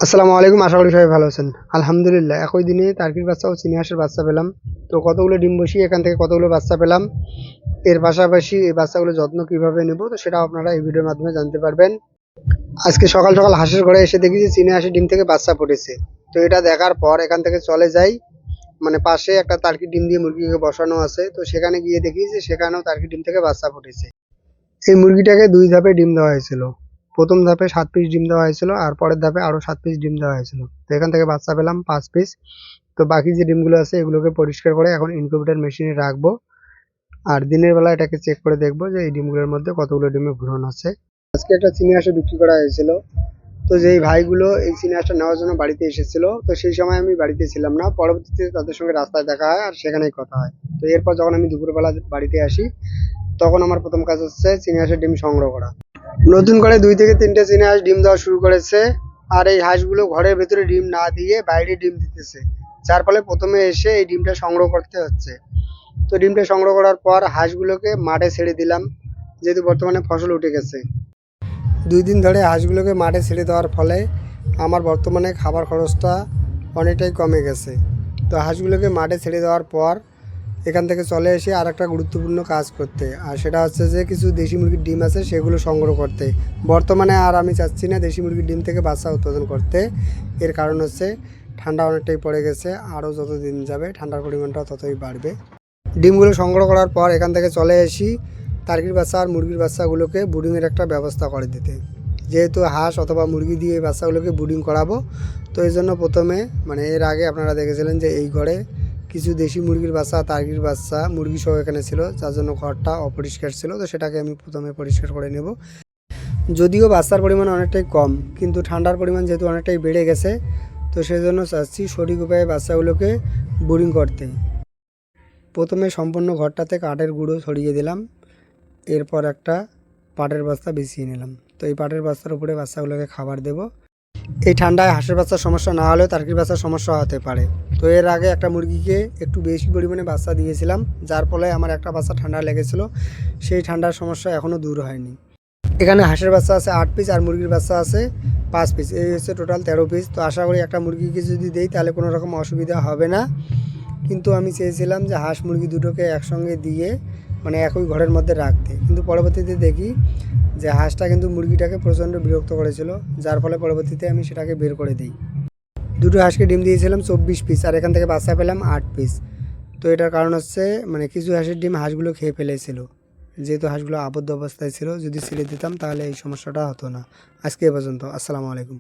আসসালামু আলাইকুম। আশা করি সবাই ভালো আছেন। আলহামদুলিল্লাহ একই দিনে টার্কির বাচ্চা ও চীনা হাঁসের বাচ্চা পেলাম। তো কতগুলো ডিম বসিয়ে এখান থেকে কতগুলো বাচ্চা পেলাম, এর পাশাপাশি এই বাচ্চাগুলোর যত্ন কিভাবে নেব, তো সেটাও আপনারা এই ভিডিওর মাধ্যমে জানতে পারবেন। আজকে সকাল সকাল হাঁসের ঘরে এসে দেখি যে চীনা হাঁসের ডিম থেকে বাচ্চা ফুটেছে। তো এটা দেখার পর এখান থেকে চলে যাই, মানে পাশে একটা টার্কির ডিম দিয়ে মুরগিকে বসানো আছে, তো সেখানে গিয়ে দেখি যে সেখানেও টার্কির ডিম থেকে বাচ্চা ফুটেছে। এই মুরগিটাকে ২ ধাপে ডিম দেওয়া হয়েছিল। ১ম ধাপে ৭ পিস ডিম দেওয়া হয়েছিল, আর পরের ধাপে আরো ৭ পিস ডিম দেওয়া হয়েছিল। তো এখান থেকে বাচ্চা পেলাম ৫ পিস। তো বাকি যে ডিমগুলো আছে এগুলোকে পরিষ্কার করে এখন ইনকিউবেটর মেশিনে রাখবো। আর দিনের বেলা এটাকে চেক করে দেখবো যে এই ডিমগুলোর মধ্যে কতগুলো ডিমে ভ্রূণ আছে। আজকে একটা চীনা হাঁস বিক্রি করা হয়েছিল। তো যেই ভাইগুলো এই চীনা হাঁসটা নেওয়ার জন্য বাড়িতে এসেছিল, তো সেই সময় আমি বাড়িতে ছিলাম না। পরবর্তীতে তাদের সঙ্গে রাস্তায় দেখা হয় আর সেখানেই কথা হয়। তো এরপর যখন আমি দুপুরবেলা বাড়িতে আসি, তখন আমার প্রথম কাজ হচ্ছে চীনা হাঁসের ডিম সংগ্রহ করা। নতুন করে ২ থেকে ৩টে চীনা হাঁস ডিম দেওয়া শুরু করেছে। আর এই হাঁসগুলো ঘরের ভেতরে ডিম না দিয়ে বাইরে ডিম দিতেছে, যার ফলে প্রথমে এসে এই ডিমটা সংগ্রহ করতে হচ্ছে। তো ডিমটা সংগ্রহ করার পর হাঁসগুলোকে মাঠে ছেড়ে দিলাম, যেহেতু বর্তমানে ফসল উঠে গেছে। ২ দিন ধরে হাঁসগুলোকে মাঠে ছেড়ে দেওয়ার ফলে আমার বর্তমানে খাবার খরচটা অনেকটাই কমে গেছে। তো হাঁসগুলোকে মাঠে ছেড়ে দেওয়ার পর এখান থেকে চলে এসে আর একটা গুরুত্বপূর্ণ কাজ করতে, আর সেটা হচ্ছে যে কিছু দেশি মুরগির ডিম আছে সেগুলো সংগ্রহ করতে। বর্তমানে আর আমি চাচ্ছি না দেশি মুরগির ডিম থেকে বাচ্চা উৎপাদন করতে। এর কারণ হচ্ছে ঠান্ডা অনেকটাই পড়ে গেছে, আরও যত দিন যাবে ঠান্ডার পরিমাণটাও ততই বাড়বে। ডিমগুলো সংগ্রহ করার পর এখান থেকে চলে আসি টার্কির বাচ্চা আর মুরগির বাচ্চাগুলোকে ব্রুডিংয়ের একটা ব্যবস্থা করে দিতে। যেহেতু হাঁস অথবা মুরগি দিয়ে এই বাচ্চাগুলোকে ব্রুডিং করাবো, তো এই জন্য প্রথমে এর আগে আপনারা দেখেছিলেন যে এই ঘরে কিছু দেশি মুরগির বাচ্চা, টার্কির বাচ্চা, মুরগি সহ এখানে ছিল, যার জন্য ঘরটা অপরিষ্কার ছিল। তো সেটাকে আমি প্রথমে পরিষ্কার করে নেব। যদিও বাচ্চার পরিমাণ অনেকটাই কম, কিন্তু ঠান্ডার পরিমাণ যেহেতু অনেকটাই বেড়ে গেছে, তো সেই জন্য চাচ্ছি সঠিক উপায়ে বাচ্চাগুলোকে ব্রুডিং করতে। প্রথমে সম্পূর্ণ ঘরটাতে কাঠের গুঁড়ো ছড়িয়ে দিলাম, এরপর একটা পাটের বস্তা বিছিয়ে নিলাম। তো এই পাটের বস্তার উপরে বাচ্চাগুলোকে খাবার দেব। এই ঠান্ডায় হাঁসের বাচ্চার সমস্যা না হলেও টার্কির বাচ্চার সমস্যা হতে পারে। তো এর আগে একটা মুরগিকে একটু বেশি পরিমাণে বাচ্চা দিয়েছিলাম, যার ফলে আমার একটা বাচ্চা ঠান্ডা লেগেছিল। সেই ঠান্ডার সমস্যা এখনও দূর হয়নি। এখানে হাঁসের বাচ্চা আছে ৮ পিস আর মুরগির বাচ্চা আছে ৫ পিস, এই হচ্ছে টোটাল ১৩ পিস। তো আশা করি একটা মুরগিকে যদি দেই তাহলে কোনো রকম অসুবিধা হবে না। কিন্তু আমি চেয়েছিলাম যে হাঁস মুরগি দুটোকে একসঙ্গে দিয়ে একই ঘরের মধ্যে রাখতে, কিন্তু পরবর্তীতে দেখি যে হাঁসটা কিন্তু মুরগিটাকে প্রচণ্ড বিরক্ত করেছিল, যার ফলে পরবর্তীতে আমি সেটাকে বের করে দিই। দুটো হাঁসকে ডিম দিয়েছিলাম ২৪ পিস, আর এখান থেকে বাচ্চা পেলাম ৮ পিস। তো এটার কারণ হচ্ছে কিছু হাঁসের ডিম হাঁসগুলো খেয়ে ফেলেছিল। যেহেতু হাঁসগুলো আবদ্ধ অবস্থায় ছিল, যদি ছেড়ে দিতাম তাহলে এই সমস্যাটা হতো না। আজকে এ পর্যন্ত। আসসালামু আলাইকুম।